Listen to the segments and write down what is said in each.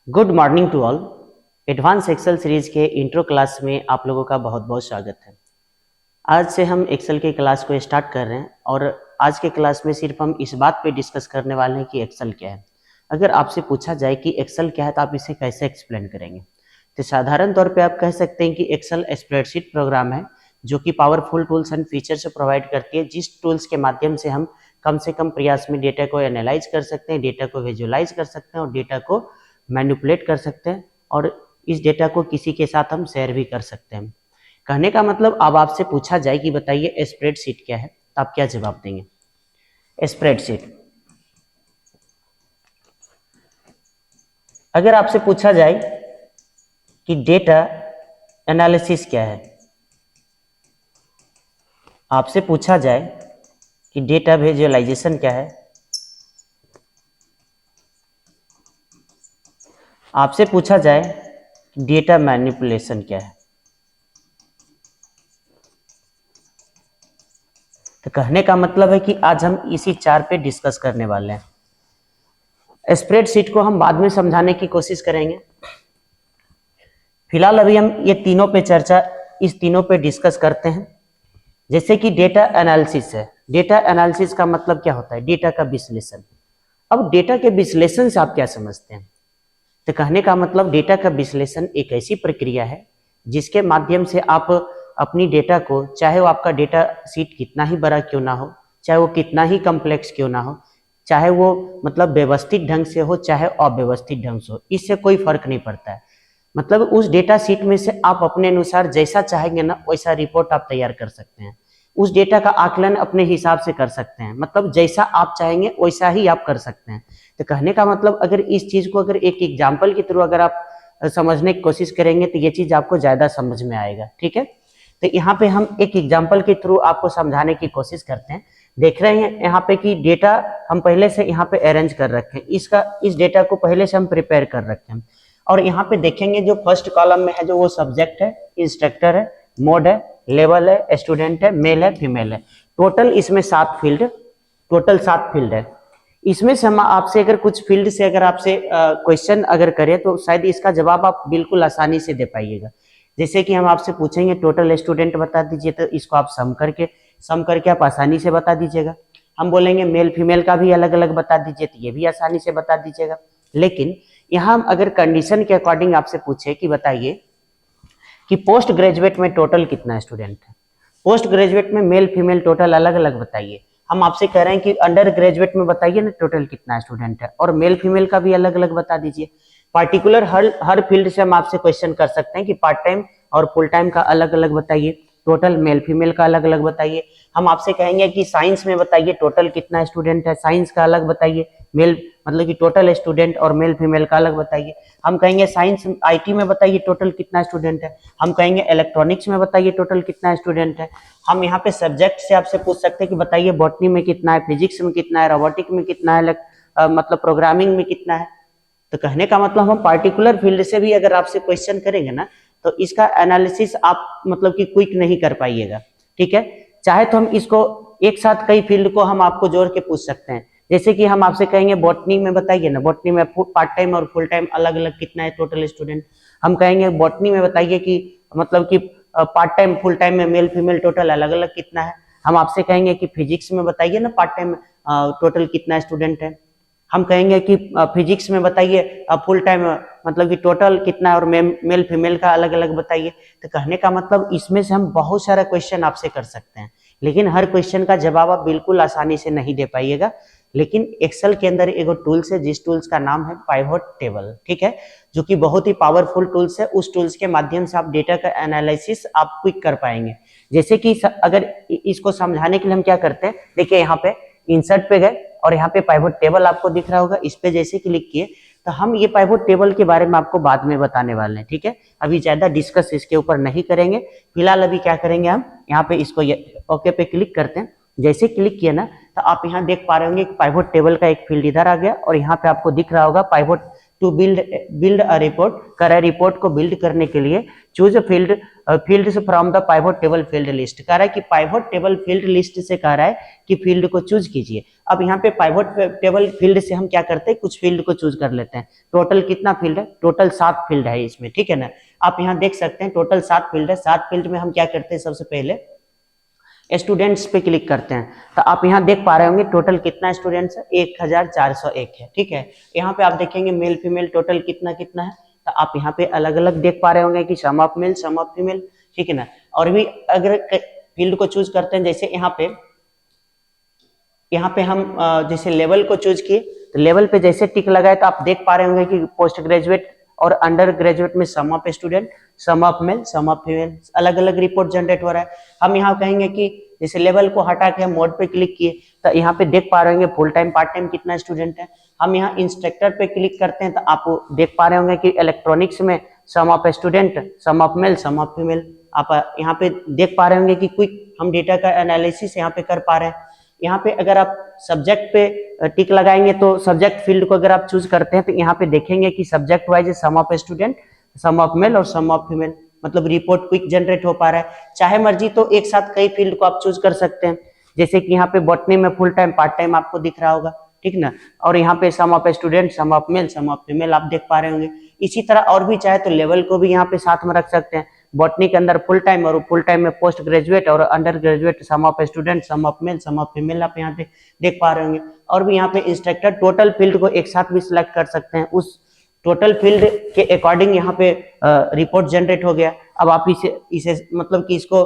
Good morning to all. Advance Excel series के intro class में आप लोगों का बहुत बहुत स्वागत है। आज से हम एक्सेल के क्लास को स्टार्ट कर रहे हैं और आज के क्लास में सिर्फ हम इस बात पे डिस्कस करने वाले हैं कि एक्सेल क्या है। अगर आपसे पूछा जाए कि एक्सेल क्या है तो आप इसे कैसे एक्सप्लेन करेंगे? तो साधारण तौर पे आप कह सकते हैं कि एक्सेल स्प्रेडशीट प्रोग्राम है जो कि powerful tools and features provide करती है, जिस टूल्स के माध्यम से हम कम से कम प्रयास में डेटा को एनालाइज कर सकते हैं, डेटा को विजुअलाइज कर सकते हैं और डेटा को मैनिपुलेट कर सकते हैं और इस डेटा को किसी के साथ हम शेयर भी कर सकते हैं। कहने का मतलब अब आपसे पूछा जाए कि बताइए स्प्रेडशीट क्या है, तो आप क्या जवाब देंगे? स्प्रेडशीट। अगर आपसे पूछा जाए कि डेटा एनालिसिस क्या है, आपसे पूछा जाए कि डेटा विजुअलाइजेशन क्या है, आपसे पूछा जाए कि डेटा मैनिपुलेशन क्या है, तो कहने का मतलब है कि आज हम इसी चार पे डिस्कस करने वाले हैं। स्प्रेडशीट को हम बाद में समझाने की कोशिश करेंगे। फिलहाल अभी हम ये तीनों पे चर्चा, इस तीनों पे डिस्कस करते हैं। जैसे कि डेटा एनालिसिस है। डेटा एनालिसिस का मतलब क्या होता है? डेटा का विश्लेषण। अब डेटा के विश्लेषण से आप क्या समझते हैं? तो कहने का मतलब डेटा का विश्लेषण एक ऐसी प्रक्रिया है जिसके माध्यम से आप अपनी डेटा को, चाहे वो आपका डेटा सीट कितना ही बड़ा क्यों ना हो, चाहे वो कितना ही कम्प्लेक्स क्यों ना हो, चाहे वो मतलब व्यवस्थित ढंग से हो चाहे अव्यवस्थित ढंग से हो, इससे कोई फर्क नहीं पड़ता है। मतलब उस डेटा सीट में से आप अपने अनुसार जैसा चाहेंगे ना वैसा रिपोर्ट आप तैयार कर सकते हैं। उस डेटा का आकलन अपने हिसाब से कर सकते हैं, मतलब जैसा आप चाहेंगे वैसा ही आप कर सकते हैं। तो कहने का मतलब अगर इस चीज को अगर एक एग्जाम्पल के थ्रू अगर आप समझने की कोशिश करेंगे तो ये चीज आपको ज्यादा समझ में आएगा। ठीक है, तो यहाँ पे हम एक एग्जाम्पल के थ्रू आपको समझाने की कोशिश करते हैं। देख रहे हैं यहाँ पे कि डेटा हम पहले से यहाँ पे अरेंज कर रखे हैं, इस डेटा को पहले से हम प्रिपेयर कर रखे हैं। और यहाँ पे देखेंगे जो फर्स्ट कॉलम में है जो वो सब्जेक्ट है, इंस्ट्रक्टर है, मोड है, लेवल है, स्टूडेंट है, मेल है, फीमेल है। टोटल इसमें 7 फील्ड है। इसमें से हम आपसे अगर कुछ फील्ड से अगर आपसे क्वेश्चन अगर करें तो शायद इसका जवाब आप बिल्कुल आसानी से दे पाइएगा। जैसे कि हम आपसे पूछेंगे टोटल स्टूडेंट बता दीजिए, तो इसको आप सम करके आप आसानी से बता दीजिएगा। हम बोलेंगे मेल फीमेल का भी अलग अलग बता दीजिए, तो ये भी आसानी से बता दीजिएगा। लेकिन यहाँ हम अगर कंडीशन के अकॉर्डिंग आपसे पूछे कि बताइए कि पोस्ट ग्रेजुएट में टोटल कितना स्टूडेंट है, पोस्ट ग्रेजुएट में मेल फीमेल टोटल अलग अलग बताइए। हम आपसे कह रहे हैं कि अंडर ग्रेजुएट में बताइए ना टोटल कितना स्टूडेंट है, और मेल फीमेल का भी अलग अलग बता दीजिए। पार्टिकुलर हर फील्ड से हम आपसे क्वेश्चन कर सकते हैं कि पार्ट टाइम और फुल टाइम का अलग अलग बताइए, टोटल मेल फीमेल का अलग अलग बताइए। हम आपसे कहेंगे कि साइंस में बताइए टोटल कितना स्टूडेंट है, साइंस का अलग बताइए, मेल मतलब कि टोटल स्टूडेंट और मेल फीमेल का अलग बताइए। हम कहेंगे साइंस आईटी में बताइए टोटल कितना स्टूडेंट है, हम कहेंगे इलेक्ट्रॉनिक्स में बताइए टोटल कितना स्टूडेंट है। हम यहाँ पे सब्जेक्ट से आपसे पूछ सकते हैं कि बताइए बॉटनी में कितना है, फिजिक्स में कितना है, रोबोटिक में कितना है, मतलब प्रोग्रामिंग में कितना है। तो कहने का मतलब हम पार्टिकुलर फील्ड से भी अगर आपसे क्वेश्चन करेंगे ना तो इसका एनालिसिस आप मतलब कि क्विक नहीं कर पाइएगा। ठीक है, चाहे तो हम इसको एक साथ कई फील्ड को हम आपको जोड़ के पूछ सकते हैं। जैसे कि हम आपसे कहेंगे बॉटनी में बताइए ना, बॉटनी में पार्ट टाइम और फुल टाइम अलग अलग कितना है टोटल स्टूडेंट। हम कहेंगे बॉटनी में बताइए कि मतलब कि पार्ट टाइम फुल टाइम में मेल फीमेल टोटल अलग अलग कितना है। हम आपसे कहेंगे कि फिजिक्स में बताइए ना पार्ट टाइम टोटल कितना स्टूडेंट है। हम कहेंगे कि फिजिक्स में बताइए फुल टाइम मतलब कि टोटल कितना है और मेल फीमेल का अलग अलग बताइए। तो कहने का मतलब इसमें से हम बहुत सारा क्वेश्चन आपसे कर सकते हैं, लेकिन हर क्वेश्चन का जवाब आप बिल्कुल आसानी से नहीं दे पाइएगा। लेकिन एक्सेल के अंदर एक टूल्स है जिस टूल्स का नाम है पाइवट टेबल। ठीक है, जो कि बहुत ही पावरफुल टूल्स है। उस टूल्स के माध्यम से आप डेटा का एनालिसिस आप क्विक कर पाएंगे। जैसे कि अगर इसको समझाने के लिए हम क्या करते हैं, देखिए यहाँ पे इंसर्ट पे गए और यहाँ पे पाइवट टेबल आपको दिख रहा होगा, इस पे जैसे क्लिक किए तो हम ये पाइवट टेबल के बारे में आपको बाद में बताने वाले हैं। ठीक है, अभी ज्यादा डिस्कस इसके ऊपर नहीं करेंगे। फिलहाल अभी क्या करेंगे, हम यहाँ पे इसको ओके पे क्लिक करते हैं। जैसे क्लिक किया ना तो आप यहाँ देख पा रहे होंगे कि पाइवट टेबल का एक फील्ड इधर आ गया और यहाँ पे आपको दिख रहा होगा pivot to build a report, कह रहा है रिपोर्ट को बिल्ड करने के लिए choose field from the pivot table field list, कह रहा है कि पाइवट टेबल फील्ड लिस्ट से कह रहा है कि फील्ड को चूज कीजिए। अब यहाँ पे पाइवट टेबल फील्ड से हम क्या करते हैं, कुछ फील्ड को चूज कर लेते हैं। टोटल कितना फील्ड है, टोटल 7 फील्ड है इसमें, ठीक है ना। आप यहाँ देख सकते हैं टोटल 7 फील्ड है। 7 फील्ड में हम क्या करते हैं, सबसे पहले स्टूडेंट्स पे क्लिक करते हैं। तो आप यहाँ देख पा रहे होंगे टोटल कितना स्टूडेंट्स है, 1401 है, ठीक है। यहाँ पे आप देखेंगे मेल फीमेल टोटल कितना कितना है, तो आप यहाँ पे अलग अलग देख पा रहे होंगे कि sum of male sum of female, ठीक है ना। और भी अगर फील्ड को चूज करते हैं, जैसे यहाँ पे हम जैसे लेवल को चूज किए, तो लेवल पे जैसे टिक लगाए तो आप देख पा रहे होंगे कि पोस्ट ग्रेजुएट और अंडर ग्रेजुएट में sum of student, sum of male, sum of female, अलग अलग रिपोर्ट जनरेट हो रहा है। हम यहाँ कहेंगे कि जैसे लेवल को हटा के हम मोड पे क्लिक किए, तो यहाँ पे देख पा रहे होंगे फुल टाइम पार्ट टाइम कितना स्टूडेंट है। हम यहाँ इंस्ट्रक्टर पे क्लिक करते हैं, तो आप देख पा रहे होंगे कि इलेक्ट्रॉनिक्स में sum of student, sum of male, sum of female. आप यहाँ पे देख पा रहे होंगे कि क्विक हम डेटा का एनालिसिस यहाँ पे कर पा रहे हैं। यहाँ पे अगर आप सब्जेक्ट पे टिक लगाएंगे, तो सब्जेक्ट फील्ड को अगर आप चूज करते हैं, तो यहाँ पे देखेंगे कि subject wise sum of student, sum of male और सम ऑफ फीमेल, मतलब रिपोर्ट क्विक जनरेट हो पा रहा है। चाहे मर्जी तो एक साथ कई फील्ड को आप चूज कर सकते हैं, जैसे कि यहाँ पे बॉटनी में फुल टाइम पार्ट टाइम आपको दिख रहा होगा, ठीक ना। और यहाँ पे sum of student, sum of male, sum of female आप देख पा रहे होंगे। इसी तरह और भी चाहे तो लेवल को भी यहाँ पे साथ में रख सकते हैं। बॉटनी के अंदर फुल टाइम और फुल टाइम में पोस्ट ग्रेजुएट और undergraduate, sum of student, sum of male, sum of female आप यहाँ पे देख पा रहे होंगे। और भी यहाँ पे इंस्ट्रक्टर टोटल फील्ड को एक साथ भी सिलेक्ट कर सकते हैं, उस टोटल फील्ड के अकॉर्डिंग यहाँ पे रिपोर्ट जनरेट हो गया। अब आप इसे मतलब कि इसको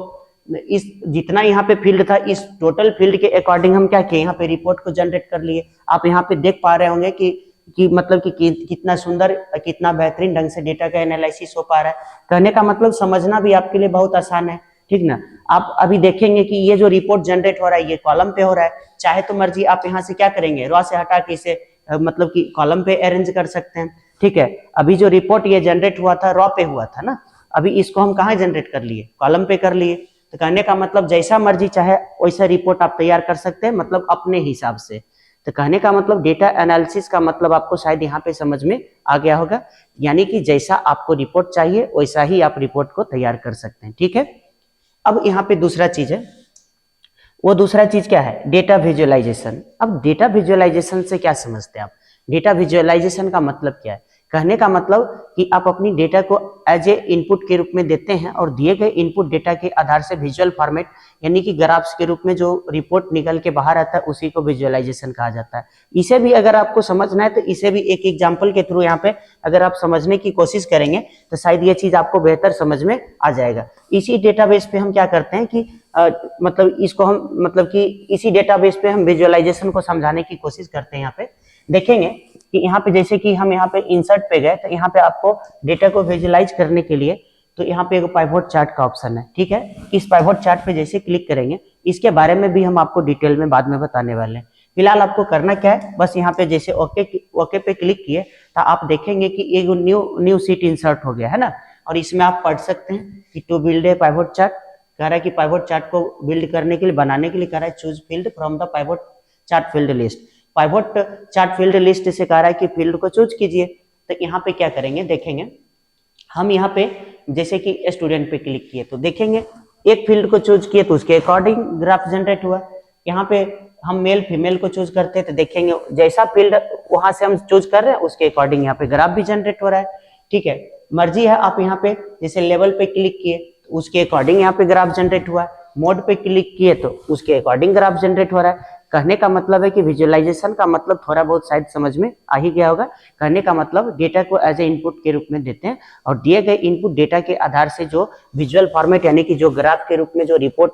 इस जितना यहाँ पे फील्ड था, इस टोटल फील्ड के अकॉर्डिंग हम क्या किए, यहाँ पे रिपोर्ट को जनरेट कर लिए। आप यहाँ पे देख पा रहे होंगे कि मतलब कि कितना सुंदर, कितना बेहतरीन ढंग से डेटा का एनालिसिस हो पा रहा है। कहने का मतलब समझना भी आपके लिए बहुत आसान है, ठीक ना। आप अभी देखेंगे कि ये जो रिपोर्ट जनरेट हो रहा है ये कॉलम पे हो रहा है। चाहे तो मर्जी आप यहाँ से क्या करेंगे, रॉ से हटा के इसे मतलब कि कॉलम पे अरेंज कर सकते हैं, ठीक है। अभी जो रिपोर्ट ये जनरेट हुआ था रॉ पे हुआ था ना, अभी इसको हम कहाँ जनरेट कर लिए, कॉलम पे कर लिए। तो कहने का मतलब जैसा मर्जी चाहे वैसा रिपोर्ट आप तैयार कर सकते हैं, मतलब अपने हिसाब से। तो कहने का मतलब डेटा एनालिसिस का मतलब आपको शायद यहाँ पे समझ में आ गया होगा, यानी कि जैसा आपको रिपोर्ट चाहिए वैसा ही आप रिपोर्ट को तैयार कर सकते हैं, ठीक है। अब यहाँ पे दूसरा चीज है, वो दूसरा चीज क्या है, डेटा विजुअलाइजेशन। अब डेटा विजुअलाइजेशन से क्या समझते हैं आप, डेटा विजुअलाइजेशन का मतलब क्या है। कहने का मतलब कि आप अपनी डेटा को एज ए इनपुट के रूप में देते हैं और दिए गए इनपुट डेटा के आधार से विजुअल फॉर्मेट यानी कि ग्राफ्स के रूप में जो रिपोर्ट निकल के बाहर आता है उसी को विजुअलाइजेशन कहा जाता है। इसे भी अगर आपको समझना है तो इसे भी एक एग्जांपल के थ्रू यहाँ पे अगर आप समझने की कोशिश करेंगे तो शायद ये चीज आपको बेहतर समझ में आ जाएगा। इसी डेटाबेस पे हम क्या करते हैं कि मतलब इसको हम मतलब कि इसी डेटाबेस पे हम विजुअलाइजेशन को समझाने की कोशिश करते हैं। यहाँ पे देखेंगे कि यहाँ पे जैसे कि हम यहाँ पे इंसर्ट पे गए तो यहाँ पे आपको डेटा को विजुअलाइज करने के लिए तो यहाँ पे एक पाइवट चार्ट का ऑप्शन है, ठीक है। इस पाइवट चार्ट पे जैसे क्लिक करेंगे, इसके बारे में भी हम आपको डिटेल में बाद में बताने वाले हैं। फिलहाल आपको करना क्या है, बस यहाँ पे जैसे ओके पे क्लिक किए तो आप देखेंगे कि एक न्यू सीट इंसर्ट हो गया है ना। और इसमें आप पढ़ सकते हैं कि to build a pivot chart, कह रहा है कि पाइवट चार्ट को बिल्ड करने के लिए, बनाने के लिए कह रहा है choose field from the pivot chart field list. Pivot chart field list से कह रहा है कि फील्ड को चूज कीजिए। तो यहाँ पे क्या करेंगे, देखेंगे हम यहाँ पे जैसे कि स्टूडेंट पे क्लिक किए तो देखेंगे एक फील्ड को चूज किए तो उसके अकॉर्डिंग ग्राफ जनरेट हुआ। यहाँ पे हम मेल फीमेल को चूज करते हैं तो देखेंगे जैसा फील्ड वहां से हम चूज कर रहे हैं उसके अकॉर्डिंग यहाँ पे ग्राफ भी जनरेट हो रहा है, ठीक है। मर्जी है, आप यहाँ पे जैसे लेवल पे क्लिक किए तो उसके अकॉर्डिंग यहाँ पे ग्राफ जनरेट हुआ, मोड पे क्लिक किए तो उसके अकॉर्डिंग ग्राफ जनरेट हो रहा है। कहने का मतलब है कि विजुअलाइजेशन का मतलब थोड़ा बहुत शायद समझ में आ ही गया होगा। कहने का मतलब डेटा को एज ए इनपुट के रूप में देते हैं और दिए गए इनपुट डेटा के आधार से जो विजुअल फॉर्मेट यानी कि जो ग्राफ के रूप में जो रिपोर्ट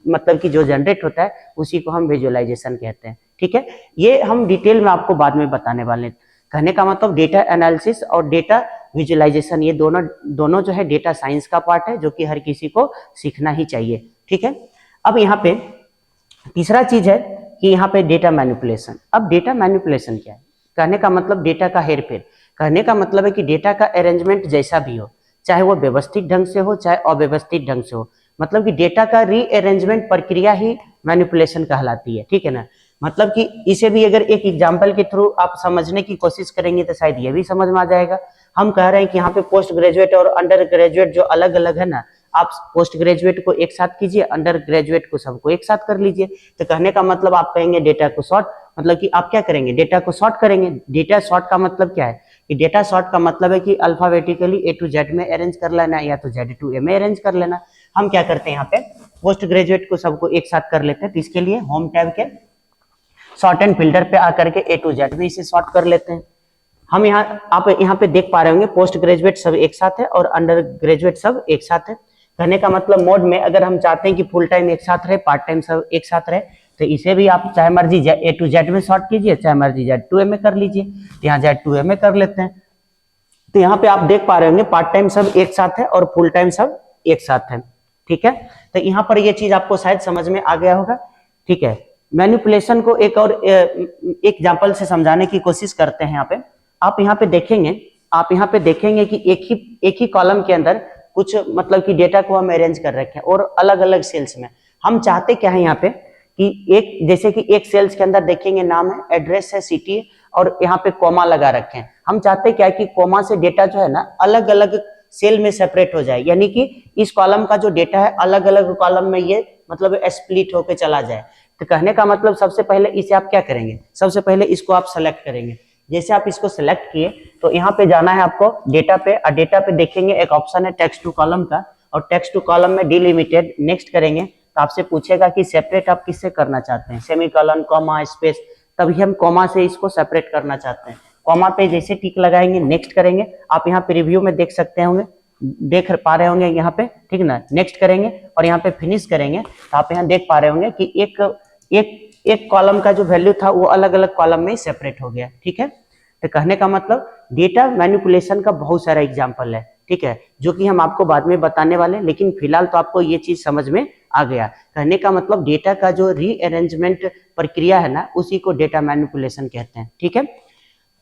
मतलब कि जो जनरेट होता है उसी को हम विजुअलाइजेशन कहते हैं, ठीक है। ये हम डिटेल में आपको बाद में बताने वाले हैं। कहने का मतलब डेटा एनालिसिस और डेटा विजुअलाइजेशन ये दोनों जो है डेटा साइंस का पार्ट है जो कि हर किसी को सीखना ही चाहिए, ठीक है। अब यहाँ पे तीसरा चीज है कि यहाँ पे डेटा मैनिपुलेशन। अब डेटा मैनिपुलेशन क्या है, कहने का मतलब डेटा का हेरफेर। कहने का मतलब है कि डेटा का अरेंजमेंट जैसा भी हो, चाहे वो व्यवस्थित ढंग से हो चाहे अव्यवस्थित ढंग से हो, मतलब कि डेटा का रीअरेंजमेंट प्रक्रिया ही मैनिपुलेशन कहलाती है, ठीक है ना। मतलब कि इसे भी अगर एक एग्जाम्पल के थ्रू आप समझने की कोशिश करेंगे तो शायद ये भी समझ में आ जाएगा। हम कह रहे हैं कि यहाँ पे पोस्ट ग्रेजुएट और अंडर ग्रेजुएट जो अलग अलग है ना, आप पोस्ट ग्रेजुएट को एक साथ कीजिए, अंडर ग्रेजुएट को सबको एक साथ कर लीजिए। तो कहने का मतलब आप कहेंगे डेटा को सॉर्ट, मतलब कि आप क्या करेंगे, डेटा को सॉर्ट करेंगे। डेटा सॉर्ट का मतलब क्या है कि डेटा सॉर्ट का मतलब है कि अल्फाबेटिकली ए टू जेड में अरेंज कर लेना या तो जेड टू ए में अरेंज कर लेना। हम क्या करते हैं यहाँ पे पोस्ट ग्रेजुएट को सबको एक साथ कर लेते हैं, तो इसके लिए होम टैब के सॉर्ट एंड फिल्टर पे आकर के ए टू जेड में इसे सॉर्ट कर लेते हैं। हम आप यहाँ पे देख पा रहे होंगे पोस्ट ग्रेजुएट सब एक साथ है और अंडर ग्रेजुएट सब एक साथ है। कहने का मतलब मोड में अगर हम चाहते हैं कि फुल टाइम एक साथ रहे, पार्ट टाइम सब एक साथ रहे, तो इसे भी आप चाहे मर्जी ए टू जेड में सॉर्ट कीजिए, चाहे मर्जी जेड टू ए में कर लीजिए। तो यहाँ जेड टू ए में कर लेते हैं। तो यहाँ पे आप देख पा रहे होंगे पार्ट टाइम सब एक साथ है और फुल टाइम सब एक साथ है। ठीक है, तो यहाँ पर ये चीज आपको शायद समझ में आ गया होगा। ठीक है, मैनिपुलेशन को एक और एग्जाम्पल से समझाने की कोशिश करते हैं। यहाँ पे आप यहाँ पे देखेंगे कि एक ही कॉलम के अंदर कुछ मतलब कि डेटा को हम अरेंज कर रखे हैं और अलग अलग सेल्स में। हम चाहते क्या है यहाँ पे कि जैसे कि एक सेल्स के अंदर देखेंगे नाम है, एड्रेस है, सिटी है और यहाँ पे कॉमा लगा रखे हैं। हम चाहते क्या है कि कॉमा से डेटा जो है ना अलग अलग सेल में सेपरेट हो जाए, यानी कि इस कॉलम का जो डेटा है अलग अलग कॉलम में ये मतलब स्प्लिट होके चला जाए। तो कहने का मतलब सबसे पहले इसे आप क्या करेंगे, सबसे पहले इसको आप सेलेक्ट करेंगे। जैसे आप इसको सेलेक्ट किए तो यहाँ पे जाना है आपको डेटा पे, और डेटा पे देखेंगे एक ऑप्शन है टेक्स्ट टू कॉलम का, और टेक्स्ट टू कॉलम में डिलिमिटेड नेक्स्ट करेंगे तो आपसे पूछेगा कि सेपरेट आप किससे करना चाहते हैं, सेमीकोलन, कॉमा, स्पेस। तभी हम कॉमा से इसको सेपरेट करना चाहते हैं। कॉमा पे जैसे टिक लगाएंगे नेक्स्ट करेंगे, आप यहाँ पे रिव्यू में देख सकते होंगे, देख पा रहे होंगे यहाँ पे, ठीक ना। नेक्स्ट करेंगे और यहाँ पे फिनिश करेंगे तो आप यहाँ देख पा रहे होंगे कि एक कॉलम का जो वैल्यू था वो अलग अलग कॉलम में सेपरेट हो गया। ठीक है, तो कहने का मतलब डेटा मैनिपुलेशन का बहुत सारा एग्जांपल है, ठीक है, जो कि हम आपको बाद में बताने वाले, लेकिन फिलहाल तो आपको ये चीज समझ में आ गया। कहने का मतलब डेटा का जो रीअरेंजमेंट प्रक्रिया है ना उसी को डेटा मैनिपुलेशन कहते हैं। ठीक है,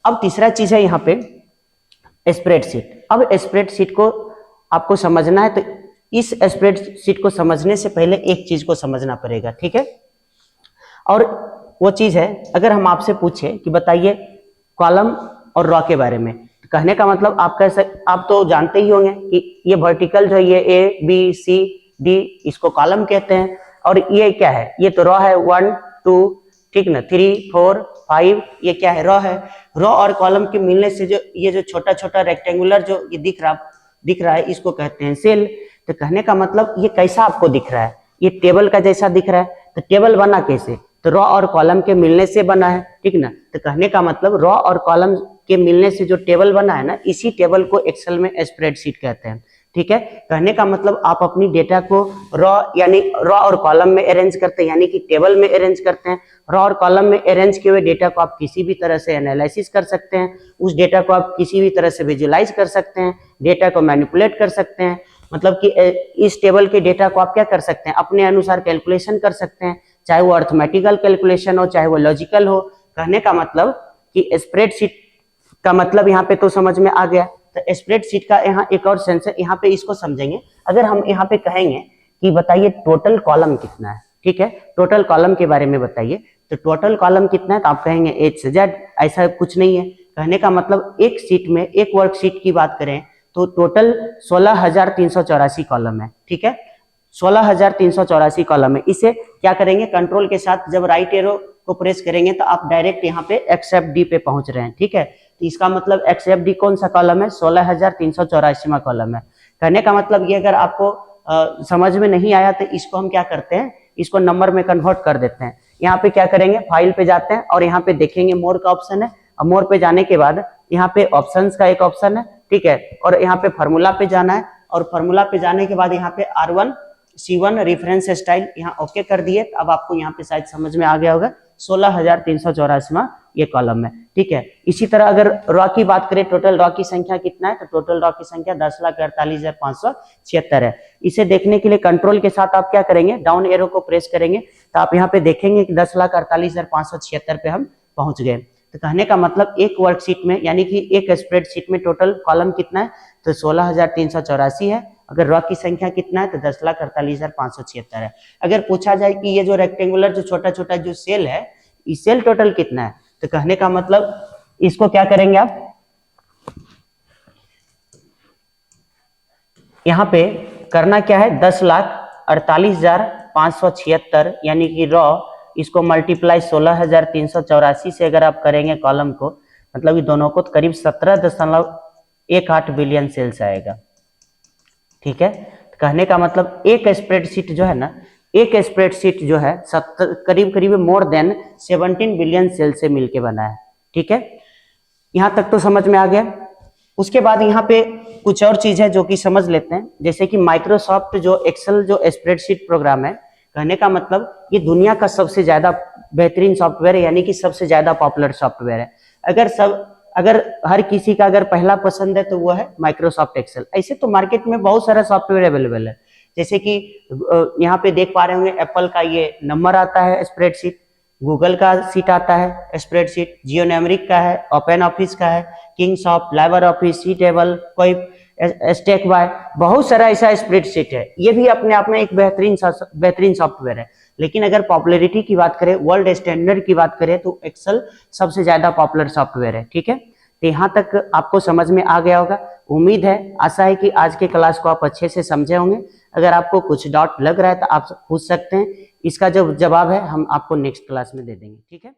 अब तीसरा चीज है यहाँ पे स्प्रेडशीट। अब स्प्रेडशीट को आपको समझना है तो इस स्प्रेडशीट को समझने से पहले एक चीज को समझना पड़ेगा। ठीक है, और वो चीज है अगर हम आपसे पूछे कि बताइए कॉलम और रॉ के बारे में, तो कहने का मतलब आप तो जानते ही होंगे कि ये वर्टिकल जो है ये ए बी सी डी इसको कॉलम कहते हैं, और ये क्या है, ये तो रॉ है 1 2 ठीक ना 3 4 5, ये क्या है, रॉ है। रॉ और कॉलम के मिलने से जो ये जो छोटा छोटा रेक्टेंगुलर जो ये दिख रहा है इसको कहते हैं सेल। तो कहने का मतलब ये कैसा आपको दिख रहा है, ये टेबल का जैसा दिख रहा है। तो टेबल बना कैसे, तो रॉ और कॉलम के मिलने से बना है, ठीक ना। तो कहने का मतलब रॉ और कॉलम के मिलने से जो टेबल बना है ना, इसी टेबल को एक्सेल में स्प्रेडशीट कहते हैं। ठीक है, कहने का मतलब आप अपनी डेटा को रॉ यानी रॉ और कॉलम में अरेंज करते हैं, यानी कि टेबल में अरेंज करते हैं। रॉ और कॉलम में अरेंज किए हुए डेटा को आप किसी भी तरह से एनालिसिस कर सकते हैं, उस डेटा को आप किसी भी तरह से विजुलाइज कर सकते हैं, डेटा को मैनिपुलेट कर सकते हैं। मतलब कि इस टेबल के डेटा को आप क्या कर सकते हैं, अपने अनुसार कैलकुलेशन कर सकते हैं, चाहे वो अर्थमेटिकल कैलकुलेशन हो चाहे वो लॉजिकल हो। कहने का मतलब कि स्प्रेडशीट का मतलब यहाँ पे तो समझ में आ गया। तो स्प्रेडशीट का यहाँ एक और सेंस है, यहाँ पे इसको समझेंगे। अगर हम यहाँ पे कहेंगे कि बताइए टोटल कॉलम कितना है, ठीक है, टोटल कॉलम के बारे में बताइए, तो टोटल कॉलम कितना है, तो आप कहेंगे ए से जेड, ऐसा कुछ नहीं है। कहने का मतलब एक शीट में एक वर्कशीट की बात करें तो टोटल 16,384 कॉलम है। ठीक है, 16,384 कॉलम है। इसे क्या करेंगे, कंट्रोल के साथ जब राइट एरो को प्रेस करेंगे तो आप डायरेक्ट यहाँ पे एक्सेप्ट डी पे पहुंच रहे हैं। ठीक है, तो इसका मतलब एक्सेप्ट डी कौन सा कॉलम है, 16,384वां कॉलम है। कहने का मतलब ये अगर आपको समझ में नहीं आया तो इसको हम क्या करते हैं, इसको नंबर में कन्वर्ट कर देते हैं। यहाँ पे क्या करेंगे, फाइल पे जाते हैं और यहाँ पे देखेंगे मोर का ऑप्शन है, और मोर पे जाने के बाद यहाँ पे ऑप्शंस का एक ऑप्शन है, ठीक है, और यहाँ पे फार्मूला पे जाना है, और फार्मूला पे जाने के बाद यहाँ पे R1 C1 रेफरेंस स्टाइल यहाँ ओके कर दिए। अब आपको यहाँ पे शायद समझ में आ गया होगा 16,384वां ये कॉलम है। ठीक है, इसी तरह अगर रॉ की बात करें, टोटल रॉ की संख्या कितना है, तो टोटल रॉ की संख्या 10,48,576 है। इसे देखने के लिए कंट्रोल के साथ आप क्या करेंगे, डाउन एरो को प्रेस करेंगे तो आप यहाँ पे देखेंगे कि 10,48,576 पे हम पहुंच गए। तो कहने का मतलब एक वर्कशीट में यानी कि एक स्प्रेडशीट में टोटल कॉलम कितना है, तो 16,384 है। अगर रॉ की संख्या कितना है, तो 10,48,576 है। अगर पूछा जाए कि ये जो रेक्टेंगुलर जो छोटा छोटा जो सेल है सेल टोटल कितना है, तो कहने का मतलब इसको क्या करेंगे आप, यहाँ पे करना क्या है, 10,48,576 यानी कि रॉ, इसको मल्टीप्लाई 16,384 से अगर आप करेंगे कॉलम को, मतलब ये दोनों को, तो करीब 17.18 बिलियन सेल्स आएगा। ठीक है, कहने का मतलब एक स्प्रेडशीट जो है ना, एक स्प्रेडशीट जो है करीब करीब मोर देन 17 बिलियन सेल से मिलके बना है। ठीक है, यहां तक तो समझ में आ गया। उसके बाद यहाँ पे कुछ और चीज है जो कि समझ लेते हैं, जैसे कि माइक्रोसॉफ्ट जो एक्सेल जो स्प्रेडशीट प्रोग्राम है, कहने का मतलब ये दुनिया का सबसे ज्यादा बेहतरीन सॉफ्टवेयर है, यानी कि सबसे ज्यादा पॉपुलर सॉफ्टवेयर है। अगर हर किसी का अगर पहला पसंद है तो वो है माइक्रोसॉफ्ट एक्सेल। ऐसे तो मार्केट में बहुत सारा सॉफ्टवेयर अवेलेबल है, जैसे कि यहाँ पे देख पा रहे होंगे एप्पल का ये नंबर आता है स्प्रेडशीट, गूगल का सीट आता है स्प्रेडशीट, जियो न्यूमेरिक का है, ओपन ऑफिस का है, किंगसॉफ्ट, लाइवर ऑफिस, सी टेबल, कोई स्टेक बाय, बहुत सारा ऐसा स्प्रेडशीट है। ये भी अपने आप में एक बेहतरीन सॉफ्टवेयर है। लेकिन अगर पॉपुलैरिटी की बात करें, वर्ल्ड स्टैंडर्ड की बात करें, तो एक्सेल सबसे ज्यादा पॉपुलर सॉफ्टवेयर है। ठीक है, तो यहाँ तक आपको समझ में आ गया होगा। उम्मीद है, आशा है कि आज के क्लास को आप अच्छे से समझे होंगे। अगर आपको कुछ डाउट लग रहा है तो आप पूछ सकते हैं, इसका जो जवाब है हम आपको नेक्स्ट क्लास में दे देंगे। ठीक है।